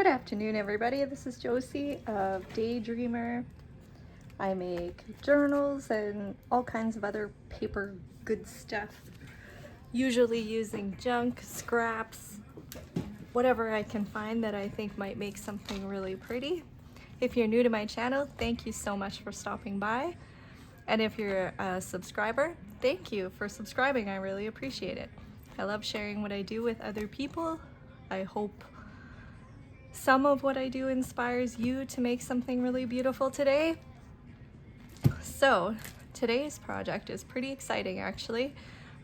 Good afternoon, everybody. This is Josie of Daydreamer. I make journals and all kinds of other paper good stuff, usually using junk, scraps, whatever I can find that I think might make something really pretty. If you're new to my channel, thank you so much for stopping by. And if you're a subscriber, thank you for subscribing. I really appreciate it. I love sharing what I do with other people. I hope some of what I do inspires you to make something really beautiful today. So today's project is pretty exciting, actually.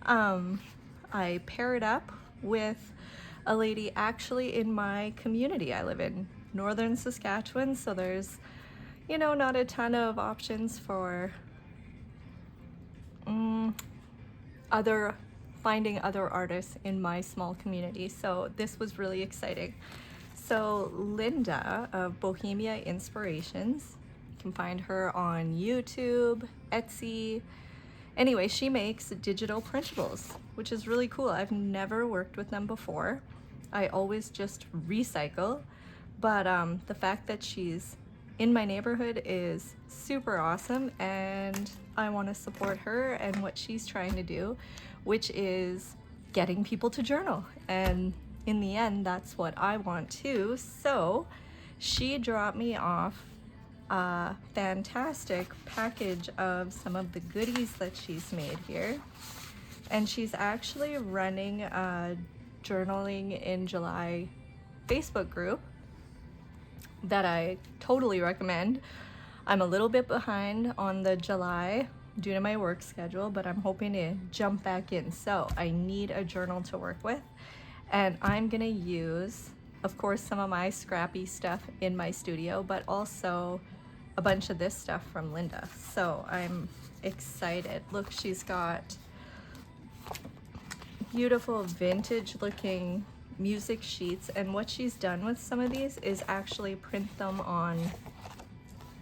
I paired up with a lady actually in my community. I live in northern Saskatchewan, so there's, not a ton of options for finding other artists in my small community. So this was really exciting. So Linda of Bohemia Inspirations, you can find her on YouTube, Etsy. Anyway, she makes digital printables, which is really cool. I've never worked with them before. I always just recycle, but the fact that she's in my neighborhood is super awesome, and I want to support her and what she's trying to do, which is getting people to journal. And in the end, that's what I want too. So she dropped me off a fantastic package of some of the goodies that she's made here. And she's actually running a Journaling in July Facebook group that I totally recommend. I'm a little bit behind on the July due to my work schedule, but I'm hoping to jump back in. So I need a journal to work with. And I'm gonna use, of course, some of my scrappy stuff in my studio, but also a bunch of this stuff from Linda. So I'm excited. Look, she's got beautiful vintage looking music sheets. And what she's done with some of these is actually print them on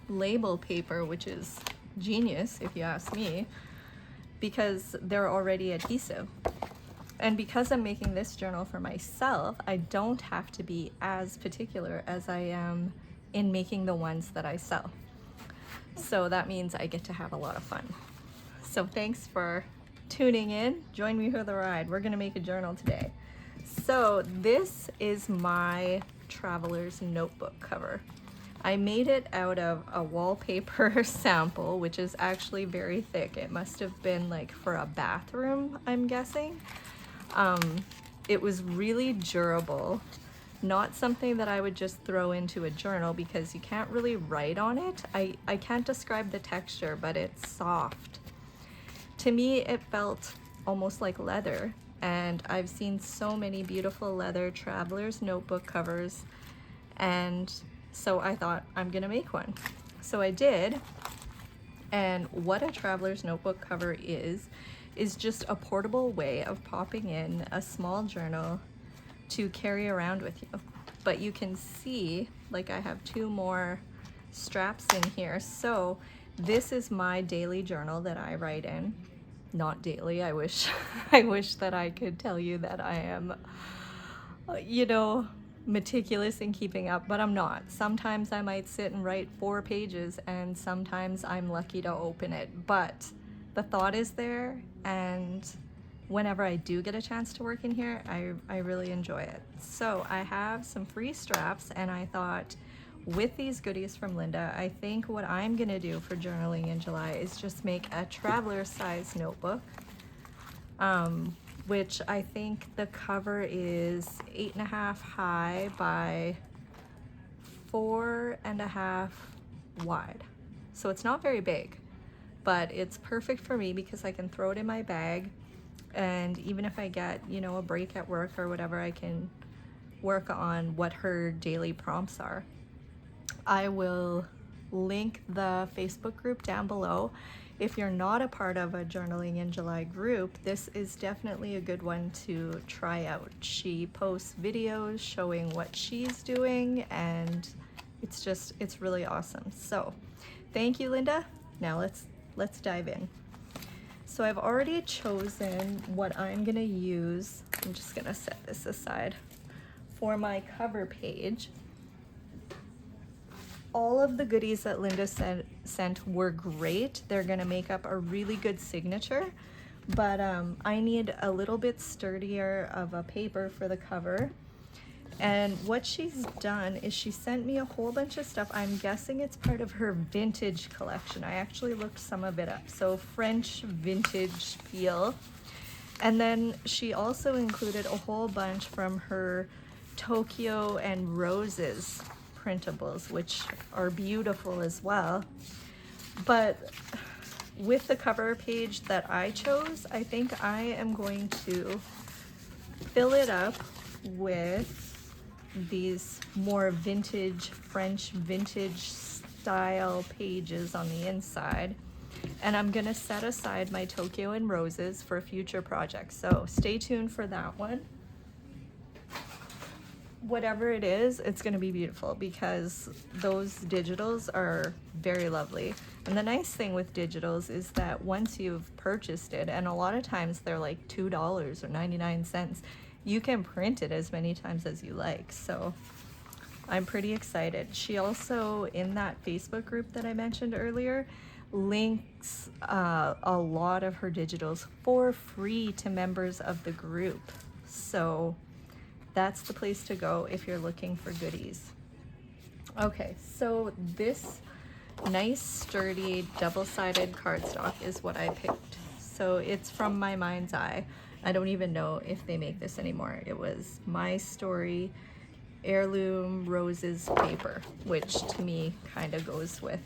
label paper, which is genius if you ask me, because they're already adhesive. And because I'm making this journal for myself, I don't have to be as particular as I am in making the ones that I sell. So that means I get to have a lot of fun. So thanks for tuning in. Join me for the ride. We're gonna make a journal today. So this is my traveler's notebook cover. I made it out of a wallpaper sample, which is actually very thick. It must have been like for a bathroom, I'm guessing. It was really durable, not something that I would just throw into a journal because you can't really write on it. I can't describe the texture, but it's soft. To me, it felt almost like leather, and I've seen so many beautiful leather traveler's notebook covers, and so I thought I'm gonna make one. So I did, and what a traveler's notebook cover is just a portable way of popping in a small journal to carry around with you. But you can see, like, I have two more straps in here. So this is my daily journal that I write in. Not daily, I wish I wish that I could tell you that I am meticulous in keeping up, but I'm not. Sometimes I might sit and write 4 pages, and sometimes I'm lucky to open it, but the thought is there, and whenever I do get a chance to work in here, I really enjoy it. So I have some free straps, and I thought with these goodies from Linda, I think what I'm gonna do for journaling in July is just make a traveler size notebook, which I think the cover is 8.5 high by 4.5 wide. So it's not very big, but it's perfect for me because I can throw it in my bag, and even if I get, a break at work or whatever, I can work on what her daily prompts are. I will link the Facebook group down below. If you're not a part of a Journaling in July group, this is definitely a good one to try out. She posts videos showing what she's doing, and it's really awesome. So thank you, Linda. Now let's dive in. So I've already chosen what I'm gonna use. I'm just gonna set this aside for my cover page. all of the goodies that Linda sent were great. They're gonna make up a really good signature, but I need a little bit sturdier of a paper for the cover. And what she's done is she sent me a whole bunch of stuff. I'm guessing it's part of her vintage collection. I actually looked some of it up. So French vintage peel. And then she also included a whole bunch from her Tokyo and Roses printables, which are beautiful as well. But with the cover page that I chose, I think I am going to fill it up with these more vintage, French vintage style pages on the inside. And I'm gonna set aside my Tokyo and Roses for future projects. So stay tuned for that one. Whatever it is, it's gonna be beautiful because those digitals are very lovely. And the nice thing with digitals is that once you've purchased it, and a lot of times they're like $2 or 99 cents, you can print it as many times as you like. So I'm pretty excited. She also, in that Facebook group that I mentioned earlier, links a lot of her digitals for free to members of the group. So that's the place to go if you're looking for goodies. Okay, so this nice sturdy double-sided cardstock is what I picked. So it's from My Mind's Eye. I don't even know if they make this anymore. It was My Story Heirloom Roses paper, which to me kind of goes with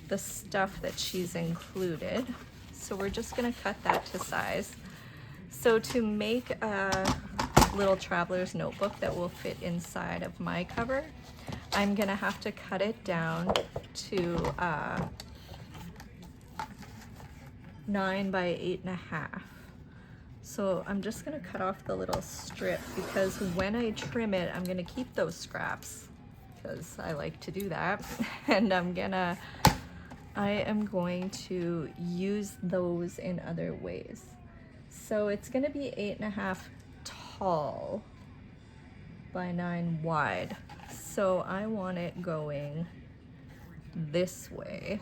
the stuff that she's included. So we're just gonna cut that to size. So to make a little traveler's notebook that will fit inside of my cover, I'm gonna have to cut it down to 9 by 8.5. So I'm just gonna cut off the little strip because when I trim it, I'm gonna keep those scraps because I like to do that. And I am going to use those in other ways. So it's gonna be 8.5 tall by 9 wide. So I want it going this way.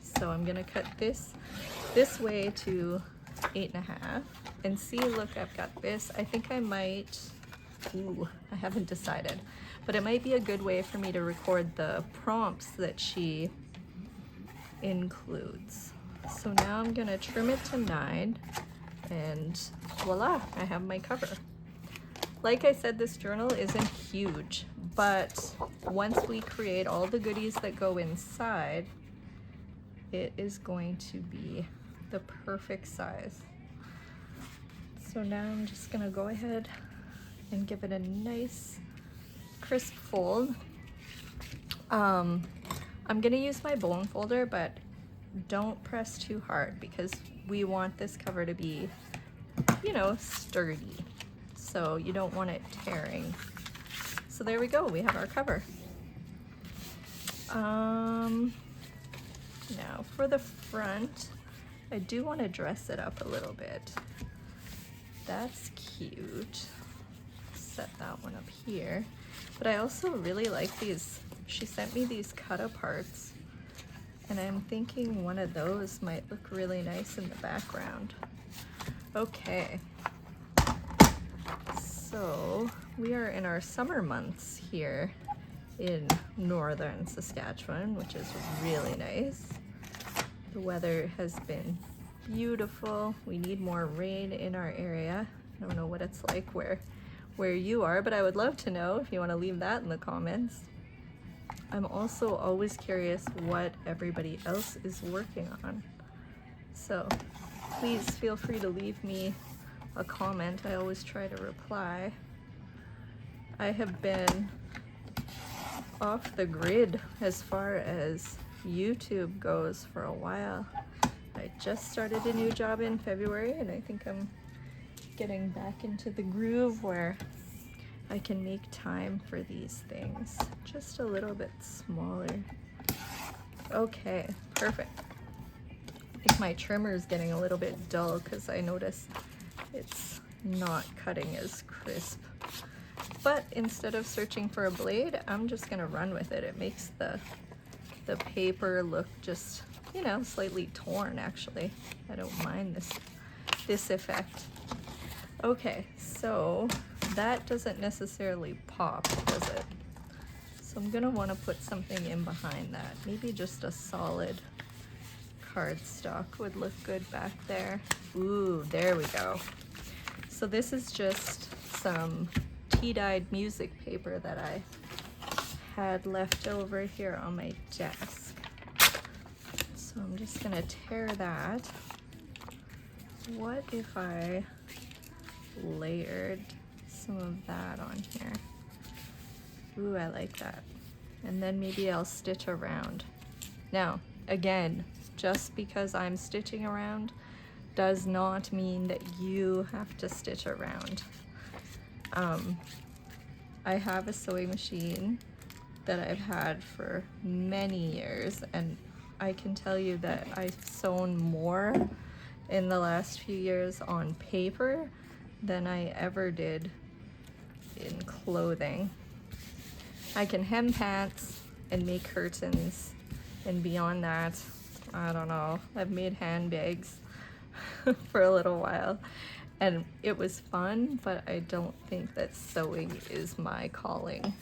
So I'm gonna cut this way to 8.5. And see, look, I've got this. I think I might, I haven't decided, but it might be a good way for me to record the prompts that she includes. So now I'm gonna trim it to 9 and voila, I have my cover. Like I said, this journal isn't huge, but once we create all the goodies that go inside, it is going to be the perfect size. So now I'm just gonna go ahead and give it a nice crisp fold. I'm gonna use my bone folder, but don't press too hard because we want this cover to be, you know, sturdy. So you don't want it tearing. So there we go, we have our cover. Now for the front, I do want to dress it up a little bit. That's cute. Set that one up here. But I also really like these. She sent me these cut aparts, and I'm thinking one of those might look really nice in the background. Okay. So we are in our summer months here in northern Saskatchewan, which is really nice. The weather has been beautiful. We need more rain in our area. I don't know what it's like where you are, but I would love to know if you want to leave that in the comments. I'm also always curious what everybody else is working on. So please feel free to leave me a comment. I always try to reply. I have been off the grid as far as YouTube goes for a while. I just started a new job in February, and I think I'm getting back into the groove where I can make time for these things. Just a little bit smaller. Okay, perfect. I think my trimmer is getting a little bit dull because I noticed it's not cutting as crisp But instead of searching for a blade, I'm just gonna run with it. It makes the paper look just, you know, slightly torn actually. I don't mind this effect. Okay, so that doesn't necessarily pop, does it? So I'm gonna wanna put something in behind that. Maybe just a solid cardstock would look good back there. Ooh, there we go. So this is just some tea-dyed music paper that I had left over here on my desk. So I'm just gonna tear that. What if I layered some of that on here? Ooh, I like that. And then maybe I'll stitch around. Now, again, just because I'm stitching around does not mean that you have to stitch around. I have a sewing machine that I've had for many years, and I can tell you that I've sewn more in the last few years on paper than I ever did in clothing. I can hem pants and make curtains, and beyond that, I don't know, I've made handbags for a little while, and it was fun, but I don't think that sewing is my calling.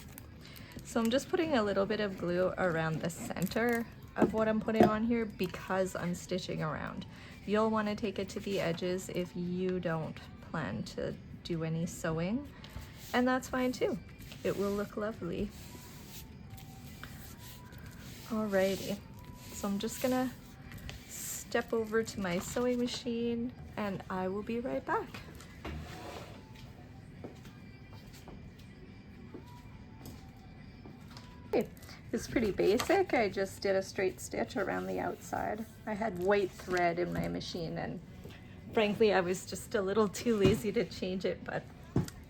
So I'm just putting a little bit of glue around the center of what I'm putting on here because I'm stitching around. You'll want to take it to the edges if you don't plan to do any sewing, and that's fine too. It will look lovely. Alrighty, so I'm just gonna step over to my sewing machine and I will be right back. Okay, it's pretty basic. I just did a straight stitch around the outside. I had white thread in my machine and frankly I was just a little too lazy to change it, but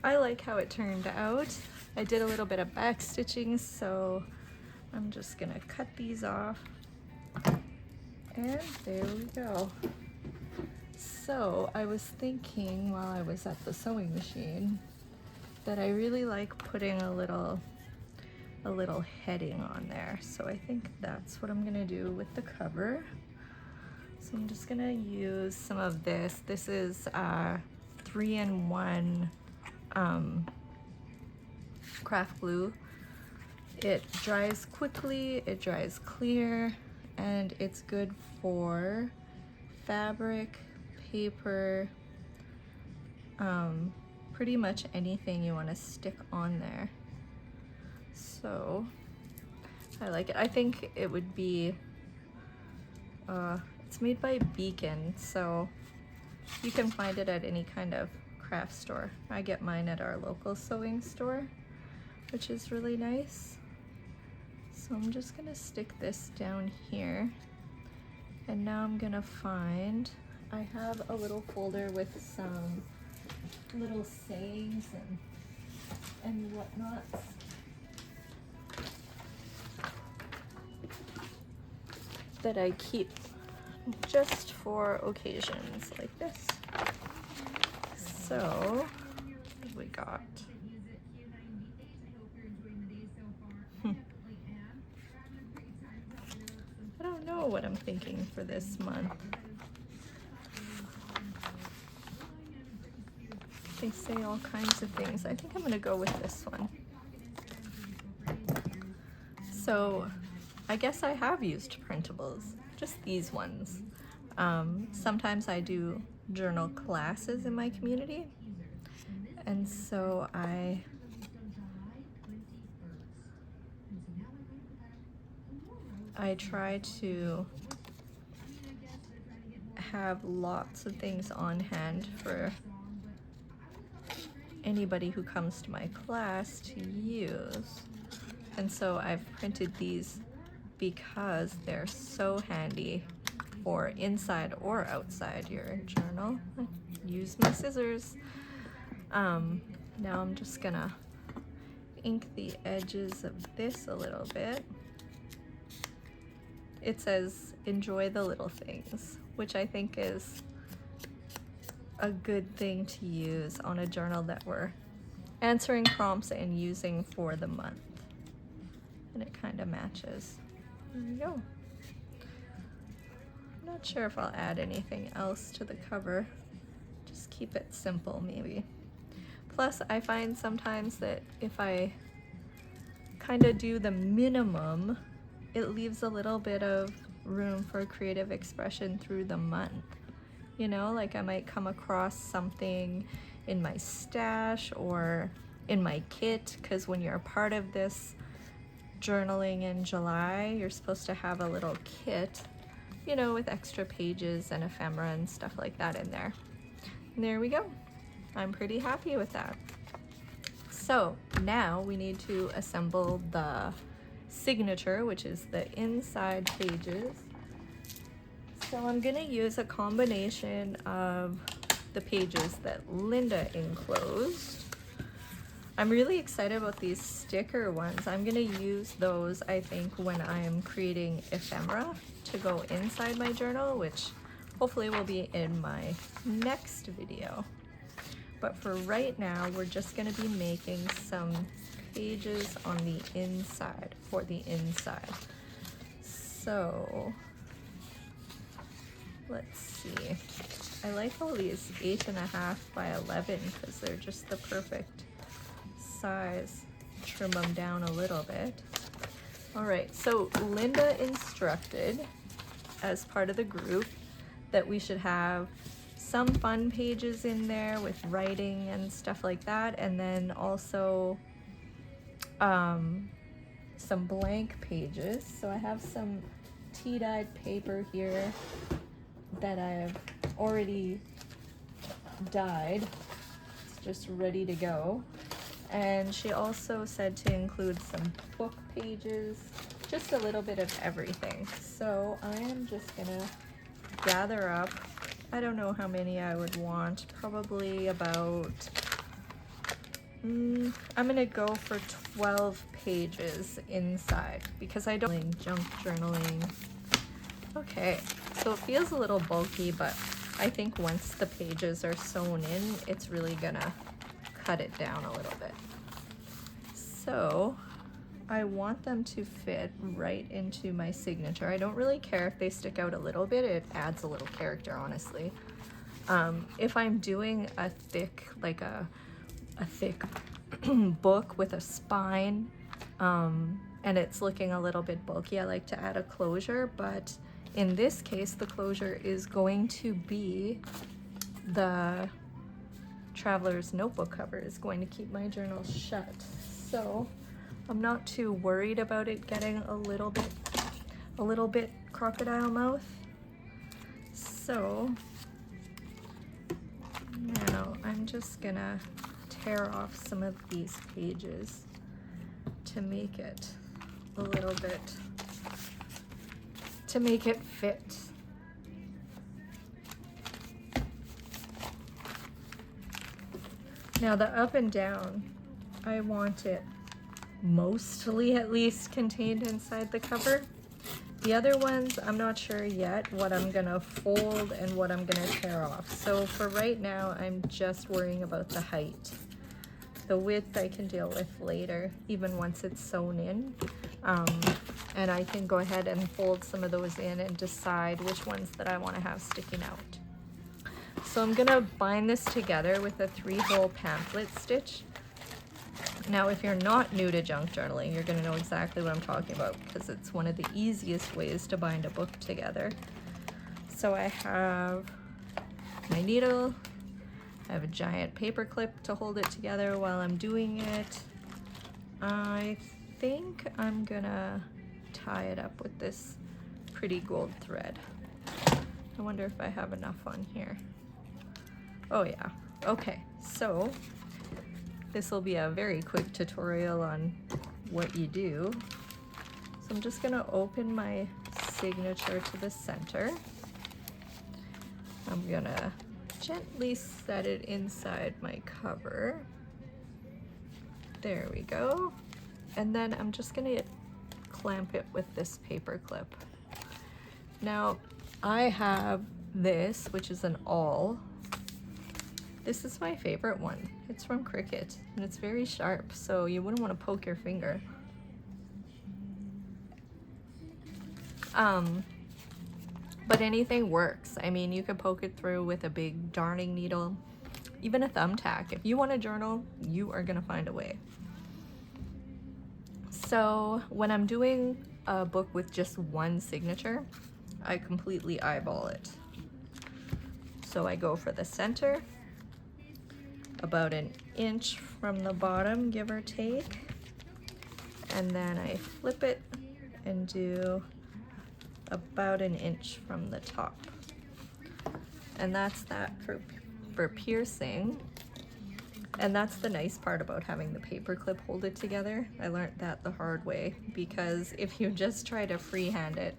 I like how it turned out. I did a little bit of back stitching, so I'm just gonna cut these off. And there we go. So I was thinking while I was at the sewing machine that I really like putting a little heading on there. So I think that's what I'm gonna do with the cover. So I'm just gonna use some of this. This is 3-in-1 craft glue. It dries quickly, it dries clear, and it's good for fabric, paper, pretty much anything you want to stick on there. So I like it. I think it would be, it's made by Beacon, so you can find it at any kind of craft store. I get mine at our local sewing store, which is really nice. So I'm just gonna stick this down here, and now I'm gonna find, I have a little folder with some little sayings and whatnot. That I keep just for occasions like this. So, what have we got? I don't know what I'm thinking for this month. They say all kinds of things. I think I'm gonna go with this one. So I guess I have used printables, just these ones. Sometimes I do journal classes in my community, and so I try to have lots of things on hand for anybody who comes to my class to use. And so I've printed these because they're so handy for inside or outside your journal. I use my scissors. Now I'm just gonna ink the edges of this a little bit. It says, enjoy the little things, which I think is a good thing to use on a journal that we're answering prompts and using for the month. And it kind of matches. There we go. I'm not sure if I'll add anything else to the cover. Just keep it simple maybe. Plus I find sometimes that if I kind of do the minimum, it leaves a little bit of room for creative expression through the month. You know, like I might come across something in my stash or in my kit, because when you're a part of this journaling in July, you're supposed to have a little kit, you know, with extra pages and ephemera and stuff like that in there. And there we go. I'm pretty happy with that. So now we need to assemble the signature, which is the inside pages. So I'm gonna use a combination of the pages that Linda enclosed. I'm really excited about these sticker ones. I'm gonna use those, I think, when I am creating ephemera to go inside my journal, which hopefully will be in my next video. But for right now, we're just gonna be making some pages on the inside, for the inside. So let's see. I like all these 8.5 by 11 because they're just the perfect size. Trim them down a little bit. All right, so Linda instructed as part of the group that we should have some fun pages in there with writing and stuff like that, and then also some blank pages. So I have some tea-dyed paper here that I've already dyed. It's just ready to go. And she also said to include some book pages, just a little bit of everything. So I am just gonna gather up, I don't know how many I would want, probably about, I'm gonna go for 12 pages inside because I don't junk journaling. Okay, so it feels a little bulky, but I think once the pages are sewn in, it's really gonna cut it down a little bit. So I want them to fit right into my signature. I don't really care if they stick out a little bit. It adds a little character, honestly. If I'm doing a thick, like a thick book with a spine, and it's looking a little bit bulky, I like to add a closure, but in this case, the closure is going to be the Traveler's Notebook cover. Is going to keep my journal shut. So I'm not too worried about it getting a little bit crocodile mouth. So now I'm just gonna tear off some of these pages to make it a little bit, to make it fit. Now the up and down, I want it mostly at least contained inside the cover. The other ones, I'm not sure yet what I'm gonna fold and what I'm gonna tear off. So for right now, I'm just worrying about the height. The width I can deal with later, even once it's sewn in. And I can go ahead and fold some of those in and decide which ones that I want to have sticking out. So I'm gonna bind this together with a 3-hole pamphlet stitch. Now, if you're not new to junk journaling, you're gonna know exactly what I'm talking about because it's one of the easiest ways to bind a book together. So I have my needle, I have a giant paper clip to hold it together while I'm doing it. I think I'm gonna tie it up with this pretty gold thread. I wonder if I have enough on here. Oh yeah, okay, so this will be a very quick tutorial on what you do. So I'm just gonna open my signature to the center. I'm gonna gently set it inside my cover. There we go. And then I'm just gonna clamp it with this paper clip. Now, I have this, which is an awl, This is my favorite one. It's from Cricut and it's very sharp, so you wouldn't want to poke your finger. But anything works. I mean, you could poke it through with a big darning needle, even a thumbtack. If you want to journal, you are gonna find a way. So when I'm doing a book with just one signature, I completely eyeball it. So I go for the center, about an inch from the bottom, give or take, and then I flip it and do about an inch from the top. And that's that for piercing. And that's the nice part about having the paper clip hold it together. I learned that the hard way, because if you just try to freehand it,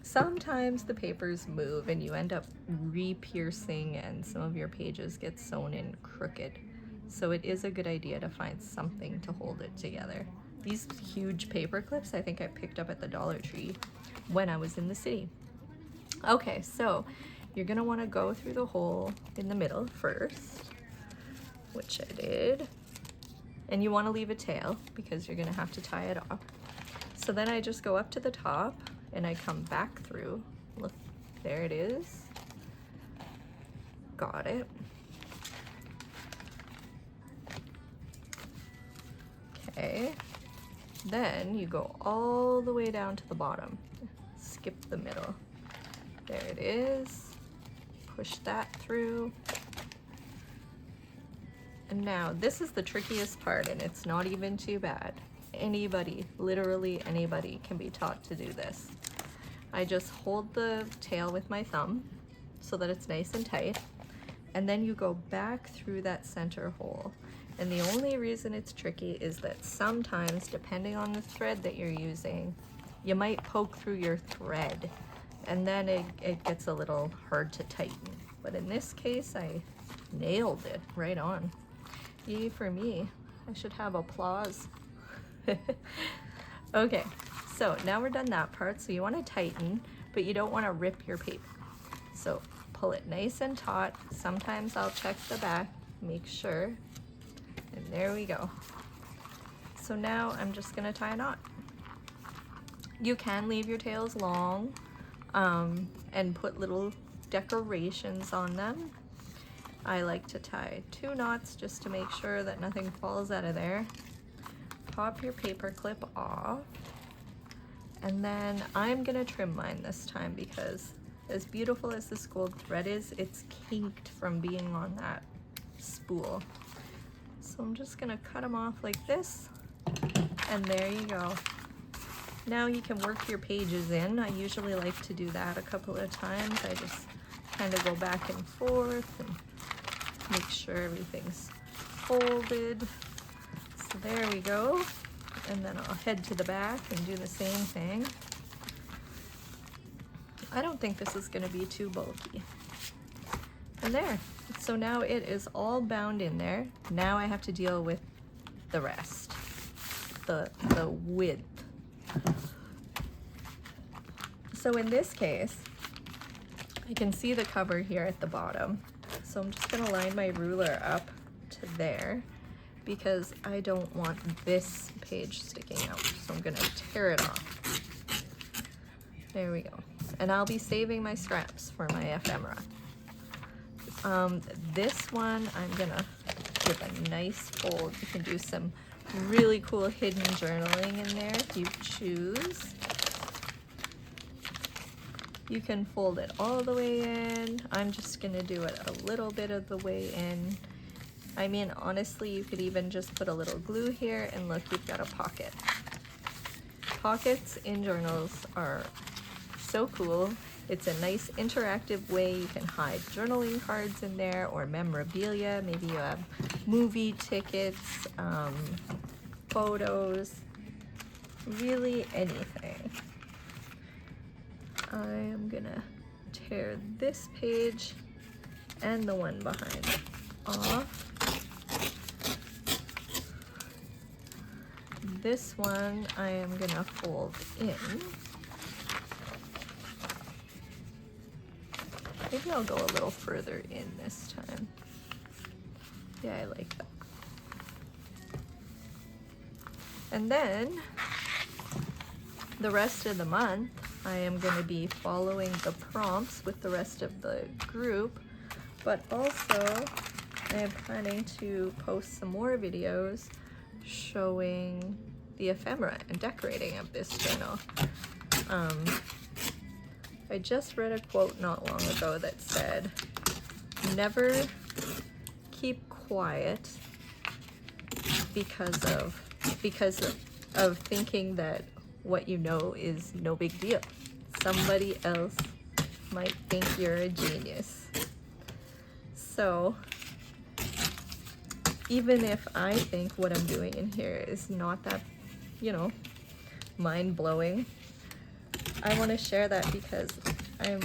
sometimes the papers move and you end up re-piercing and some of your pages get sewn in crooked. So it is a good idea to find something to hold it together. These huge paper clips I think I picked up at the Dollar Tree when I was in the city. Okay, so you're gonna wanna go through the hole in the middle first, which I did. And you wanna leave a tail because you're gonna have to tie it off. So then I just go up to the top and I come back through. Look, there it is. Got it. Okay. Then you go all the way down to the bottom. Skip the middle. There it is. Push that through. And now this is the trickiest part, and it's not even too bad. Anybody, literally anybody, can be taught to do this. I just hold the tail with my thumb so that it's nice and tight, and then you go back through that center hole. And the only reason it's tricky is that sometimes, depending on the thread that you're using, you might poke through your thread, and then it gets a little hard to tighten. But in this case, I nailed it right on. Yay for me. I should have applause. Okay, so now we're done that part. So you want to tighten, but you don't want to rip your paper. So pull it nice and taut. Sometimes I'll check the back, make sure. And there we go. So now I'm just gonna tie a knot. You can leave your tails long and put little decorations on them. I like to tie 2 knots just to make sure that nothing falls out of there. Pop your paper clip off, and then I'm gonna trim mine this time because as beautiful as this gold thread is, it's kinked from being on that spool. So I'm just gonna cut them off like this, and there you go. Now you can work your pages in. I usually like to do that a couple of times. I just kind of go back and forth and make sure everything's folded. So there we go. And then I'll head to the back and do the same thing. I don't think this is gonna be too bulky. And there. So now it is all bound in there. Now I have to deal with the rest, the width. So in this case, I can see the cover here at the bottom. So I'm just gonna line my ruler up to there because I don't want this page sticking out. So I'm gonna tear it off. There we go. And I'll be saving my scraps for my ephemera. This one I'm gonna give a nice fold. You can do some really cool hidden journaling in there if you choose. You can fold it all the way in. I'm just gonna do it a little bit of the way in. I mean, honestly, you could even just put a little glue here and look, you've got a pocket. Pockets in journals are so cool. It's a nice interactive way. You can hide journaling cards in there or memorabilia. Maybe you have movie tickets, photos, really anything. I am gonna tear this page and the one behind it off. This one I am gonna fold in. Maybe I'll go a little further in this time. Yeah, I like that. And then the rest of the month, I am going to be following the prompts with the rest of the group, but also I am planning to post some more videos showing the ephemera and decorating of this journal. I just read a quote not long ago that said, never keep quiet because of thinking that what you know is no big deal. Somebody else might think you're a genius. So even if I think what I'm doing in here is not that, you know, mind-blowing, I want to share that because I'm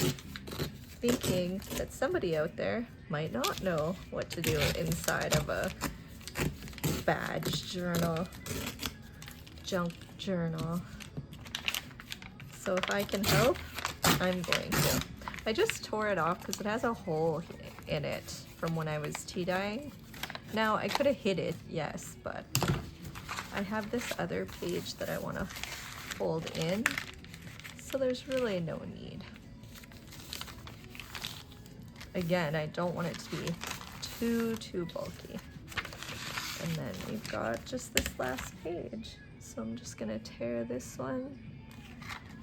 thinking that somebody out there might not know what to do inside of a badge journal, junk journal. So if I can help, I'm going to. I just tore it off because it has a hole in it from when I was tea dyeing. Now I could have hid it, yes, but I have this other page that I want to fold in, so there's really no need. Again, I don't want it to be too bulky. And then we've got just this last page. So I'm just gonna tear this one.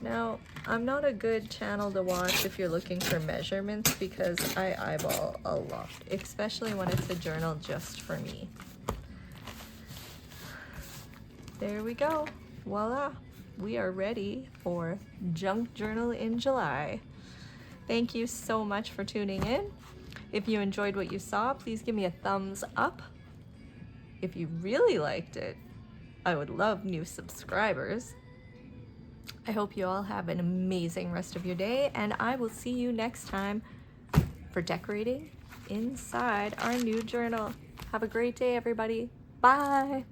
Now, I'm not a good channel to watch if you're looking for measurements because I eyeball a lot, especially when it's a journal just for me. There we go. Voila. We are ready for Junk Journal in July. Thank you so much for tuning in. If you enjoyed what you saw, please give me a thumbs up. If you really liked it, I would love new subscribers. I hope you all have an amazing rest of your day, and I will see you next time for decorating inside our new journal. Have a great day, everybody. Bye.